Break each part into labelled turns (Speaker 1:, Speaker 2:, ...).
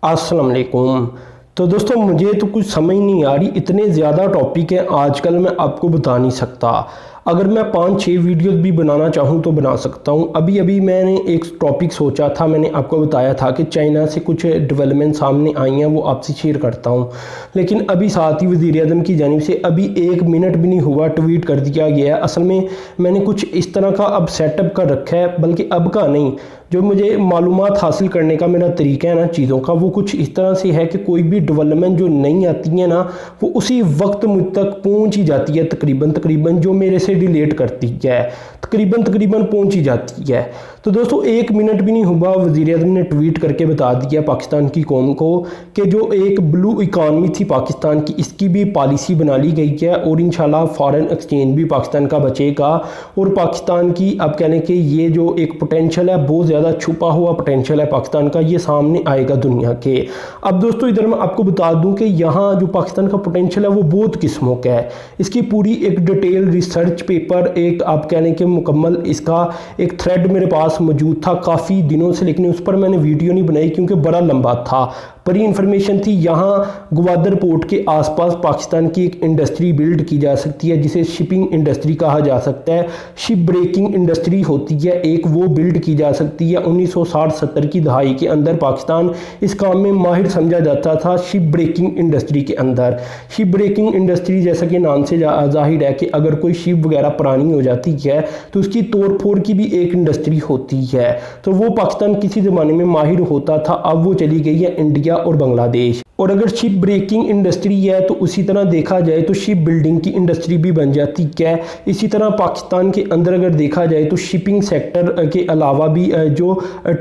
Speaker 1: अस्सलाम वालेकुम। तो दोस्तों मुझे तो कुछ समझ नहीं आ रही, इतने ज़्यादा टॉपिक हैं आजकल, मैं आपको बता नहीं सकता। अगर मैं 5-6 वीडियोस भी बनाना चाहूँ तो बना सकता हूँ। अभी अभी मैंने एक टॉपिक सोचा था, मैंने आपको बताया था कि चाइना से कुछ डेवलपमेंट सामने आई हैं, वो आपसे शेयर करता हूँ। लेकिन अभी साथ ही वज़ीर-ए-आज़म की जानिब से अभी 1 मिनट भी नहीं हुआ ट्वीट कर दिया गया है। असल में मैंने कुछ इस तरह का अब सेटअप कर रखा है, बल्कि अब का नहीं, जो मुझे मालूमात हासिल करने का मेरा तरीका है ना चीज़ों का, वो कुछ इस तरह से है कि कोई भी डेवलपमेंट जो नहीं आती है ना, वो उसी वक्त मुझ तक पहुंच ही जाती है। तकरीबन जो मेरे से डिलीट करती है तकरीबन पहुंच ही जाती है। तो दोस्तों 1 मिनट भी नहीं हुआ, वज़ीर-ए-आज़म ने ट्वीट करके बता दिया पाकिस्तान की कौम को कि जो एक ब्लू इकॉनमी थी पाकिस्तान की, इसकी भी पॉलिसी बना ली गई है और इंशाल्लाह फॉरेन एक्सचेंज भी पाकिस्तान का बचेगा। और पाकिस्तान की अब कहने कि ये जो एक पोटेंशियल है, बहुत ज़्यादा छुपा हुआ पोटेंशियल है पाकिस्तान का, ये सामने आएगा दुनिया के। अब दोस्तों इधर मैं आपको बता दूं कि यहाँ जो पाकिस्तान का पोटेंशियल है वो बहुत किस्मों का है। इसकी पूरी एक डिटेल रिसर्च पेपर, एक आप कहने के मुकम्मल इसका एक थ्रेड मेरे पास मौजूद था काफ़ी दिनों से, लेकिन उस पर मैंने वीडियो नहीं बनाई क्योंकि बड़ा लंबा था। बड़ी इन्फॉर्मेशन थी। यहाँ ग्वादर पोर्ट के आसपास पाकिस्तान की एक इंडस्ट्री बिल्ड की जा सकती है, जिसे शिपिंग इंडस्ट्री कहा जा सकता है। शिप ब्रेकिंग इंडस्ट्री होती है एक, वो बिल्ड की जा सकती है। 1960-70 की दहाई के अंदर पाकिस्तान इस काम में माहिर समझा जाता था, शिप ब्रेकिंग इंडस्ट्री के अंदर। शिप ब्रेकिंग इंडस्ट्री जैसा कि नाम से जाहिर है कि अगर कोई शिप वगैरह पुरानी हो जाती है तो उसकी तोड़ फोड़ की भी एक इंडस्ट्री होती है। तो वो पाकिस्तान किसी ज़माने में माहिर होता था, अब वो चली गई है इंडिया और बांग्लादेश। और अगर शिप ब्रेकिंग इंडस्ट्री है तो उसी तरह देखा जाए तो शिप बिल्डिंग की इंडस्ट्री भी बन जाती है। इसी तरह पाकिस्तान के अंदर अगर देखा जाए तो शिपिंग सेक्टर के अलावा भी जो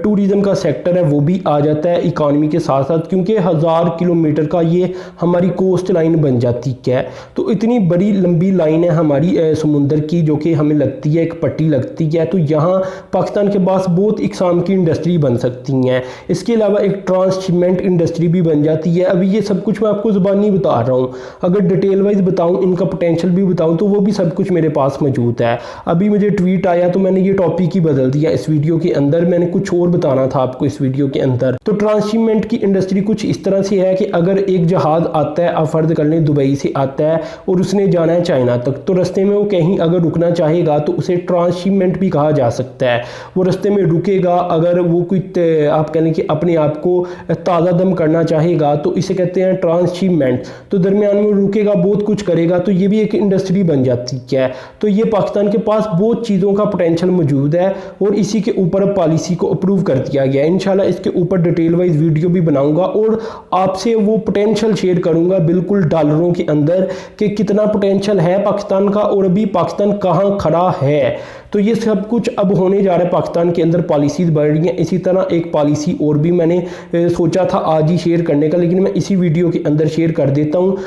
Speaker 1: टूरिज़म का सेक्टर है वो भी आ जाता है इकॉनमी के साथ साथ, क्योंकि 1000 किलोमीटर का ये हमारी कोस्ट लाइन बन जाती है। तो इतनी बड़ी लंबी लाइन है हमारी समुंदर की, जो कि हमें लगती है एक पट्टी लगती है। तो यहाँ पाकिस्तान के पास बहुत इकसाम की इंडस्ट्री बन सकती हैं। इसके अलावा एक ट्रांसशिपमेंट इंडस्ट्री भी बन जाती है। अभी ये सब कुछ मैं आपको ज़ुबानी बता रहा हूँ, अगर डिटेल वाइज बताऊँ, इनका पोटेंशियल भी बताऊँ, तो वो भी सब कुछ मेरे पास मौजूद है। अभी मुझे ट्वीट आया तो मैंने ये टॉपिक ही बदल दिया इस वीडियो के अंदर, मैंने कुछ और बताना था आपको इस वीडियो के अंदर। तो ट्रांसशिपमेंट की इंडस्ट्री कुछ इस तरह से है कि अगर एक जहाज़ आता है, आप फर्ज कर लें दुबई से आता है और उसने जाना है चाइना तक, तो रस्ते में वो कहीं अगर रुकना चाहेगा तो उसे ट्रांसशिपमेंट भी कहा जा सकता है। वो रस्ते में रुकेगा, अगर वो कोई आप कह लें कि अपने आप को ताज़ा दम करना चाहेगा तो इसे कहते हैं ट्रांसशिपमेंट। तो दरमियान में रुकेगा, बहुत कुछ करेगा, तो ये भी एक इंडस्ट्री बन जाती है। तो ये पाकिस्तान के पास बहुत चीज़ों का पोटेंशियल मौजूद है और इसी के ऊपर पॉलिसी को अप्रूव कर दिया गया है। इंशाल्लाह इसके ऊपर डिटेल वाइज वीडियो भी बनाऊंगा और आपसे वो पोटेंशियल शेयर करूंगा बिल्कुल डॉलरों के अंदर कि कितना पोटेंशियल है पाकिस्तान का और अभी पाकिस्तान कहाँ खड़ा है। तो ये सब कुछ अब होने जा रहा है, पाकिस्तान के अंदर पॉलिसीज़ बढ़ रही हैं। इसी तरह एक पॉलिसी और भी मैंने सोचा था आज ही शेयर करने का, लेकिन मैं इसी वीडियो के अंदर शेयर कर देता हूँ।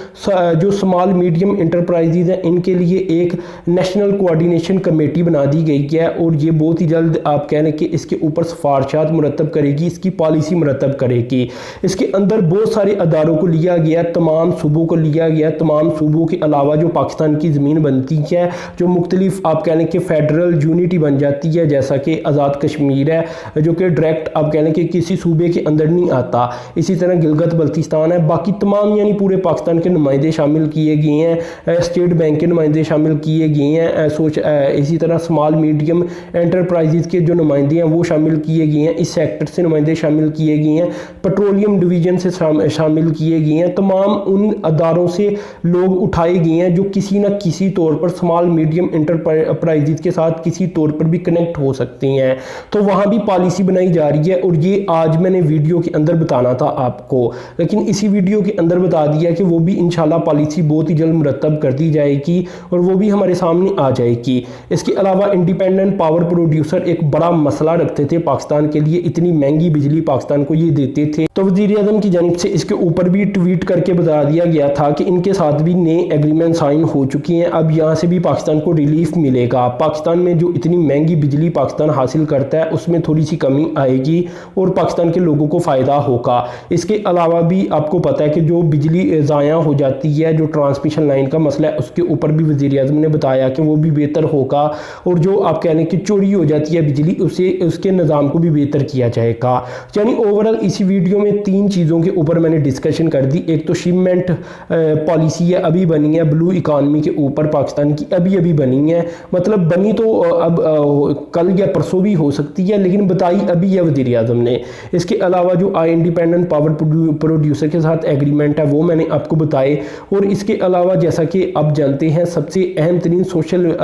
Speaker 1: जो स्मॉल मीडियम इंटरप्राइजेज हैं इनके लिए एक नेशनल कोऑर्डिनेशन कमेटी बना दी गई है और ये बहुत ही जल्द आप कह लें कि इसके ऊपर सिफारिशात मुरतब करेगी, इसकी पॉलिसी मुरतब करेगी। इसके अंदर बहुत सारे अदारों को लिया गया, तमाम सूबों को लिया गया। तमाम सूबों के अलावा जो पाकिस्तान की ज़मीन बनती है, जो मुख्तलिफ आप कह लें कि फेडरल यूनिटी बन जाती है, जैसा कि आज़ाद कश्मीर है जो कि डायरेक्ट आप कह लें कि किसी सूबे के अंदर नहीं आता। इसी तरह गिलगित बल्तिस्तान है, बाकी तमाम यानी पूरे पाकिस्तान के नुमाइंदे शामिल किए गए हैं, स्टेट बैंक के नुमाइंदे शामिल किए गए हैं। इसी तरह स्मॉल मीडियम एंटरप्राइजेज के जो नुमाइंदे हैं वो शामिल किए गए हैं, इस सेक्टर से नुमाइंदे शामिल किए गए हैं, पेट्रोलियम डिवीजन से शामिल किए गए हैं। तमाम उन अदारों से लोग उठाए गए हैं जो किसी न किसी तौर पर स्मॉल मीडियम एंटरप्राइजेज के साथ किसी तौर पर भी कनेक्ट हो सकती हैं। तो वहाँ भी पॉलिसी बनाई जा रही है और ये आज मैंने वीडियो के अंदर बताना था आपको, लेकिन इसी वीडियो के अंदर बता दिया कि वो भी इंशाल्लाह पॉलिसी बहुत ही जल्द मुरतब कर दी जाएगी और वो भी हमारे सामने आ जाएगी। इसके अलावा इंडिपेंडेंट पावर प्रोड्यूसर एक बड़ा मसला रखते थे पाकिस्तान के लिए, इतनी महंगी बिजली पाकिस्तान को ये देते थे। तो वज़ीर-ए-आज़म की जानिब से इसके ऊपर भी ट्वीट करके बता दिया गया था कि इनके साथ भी नए एग्रीमेंट साइन हो चुकी हैं, अब यहाँ से भी पाकिस्तान को रिलीफ मिलेगा। पाकिस्तान में में जो इतनी महंगी बिजली पाकिस्तान हासिल करता है उसमें थोड़ी सी कमी आएगी और पाकिस्तान के लोगों को फ़ायदा होगा। इसके अलावा भी आपको पता है कि जो बिजली ज़ाया हो जाती है, जो ट्रांसमिशन लाइन का मसला है, उसके ऊपर भी वज़ीर-ए-आज़म ने बताया कि वो भी बेहतर होगा। और जो आप कह लें कि चोरी हो जाती है बिजली, उसे उसके निज़ाम को भी बेहतर किया जाएगा। यानी ओवरऑल इसी वीडियो में 3 चीज़ों के ऊपर मैंने डिस्कशन कर दी। एक तो शिपमेंट पॉलिसी है, अभी बनी है, ब्लू इकानमी के ऊपर पाकिस्तान की अभी बनी है, मतलब बनी तो अब कल या परसों भी हो सकती है, लेकिन बताई अभी है वज़ीर-ए-आज़म ने। इसके अलावा जो इंडिपेंडेंट पावर प्रोड्यूसर के साथ एग्रीमेंट है वो मैंने आपको बताए। और इसके अलावा जैसा कि आप जानते हैं सबसे अहम तरीन सोशल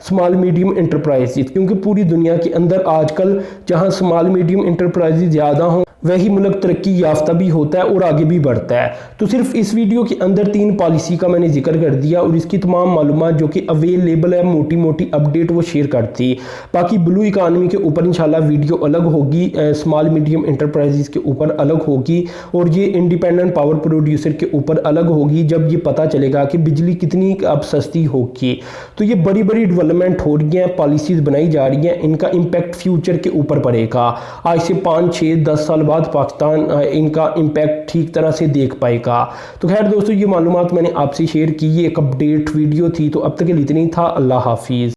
Speaker 1: स्मॉल मीडियम इंटरप्राइजेज, क्योंकि पूरी दुनिया के अंदर आजकल जहां स्मॉल मीडियम इंटरप्राइजेज ज़्यादा हों वही मुल्क तरक्की याफ्ता भी होता है और आगे भी बढ़ता है। तो सिर्फ इस वीडियो के अंदर 3 पॉलिसी का मैंने जिक्र कर दिया और इसकी तमाम मालूमात जो कि अवेलेबल है, मोटी मोटी अपडेट वो शेयर करती। बाकी ब्लू इकानमी के ऊपर इंशाल्लाह वीडियो अलग होगी, स्मॉल मीडियम इंटरप्राइजेज के ऊपर अलग होगी और ये इंडिपेंडेंट पावर प्रोड्यूसर के ऊपर अलग होगी, जब ये पता चलेगा कि बिजली कितनी अब सस्ती होगी। तो ये बड़ी बड़ी डेवलपमेंट हो रही हैं, पॉलिसीज़ बनाई जा रही हैं, इनका इम्पैक्ट फ्यूचर के ऊपर पड़ेगा। आज से 5, 6, 10 साल बाद पाकिस्तान इनका इम्पैक्ट ठीक तरह से देख पाएगा। तो खैर दोस्तों, ये मालूमात मैंने आपसे शेयर की, ये एक अपडेट वीडियो थी। तो अब तक के लिए इतना ही था। अल्लाह हाफिज़।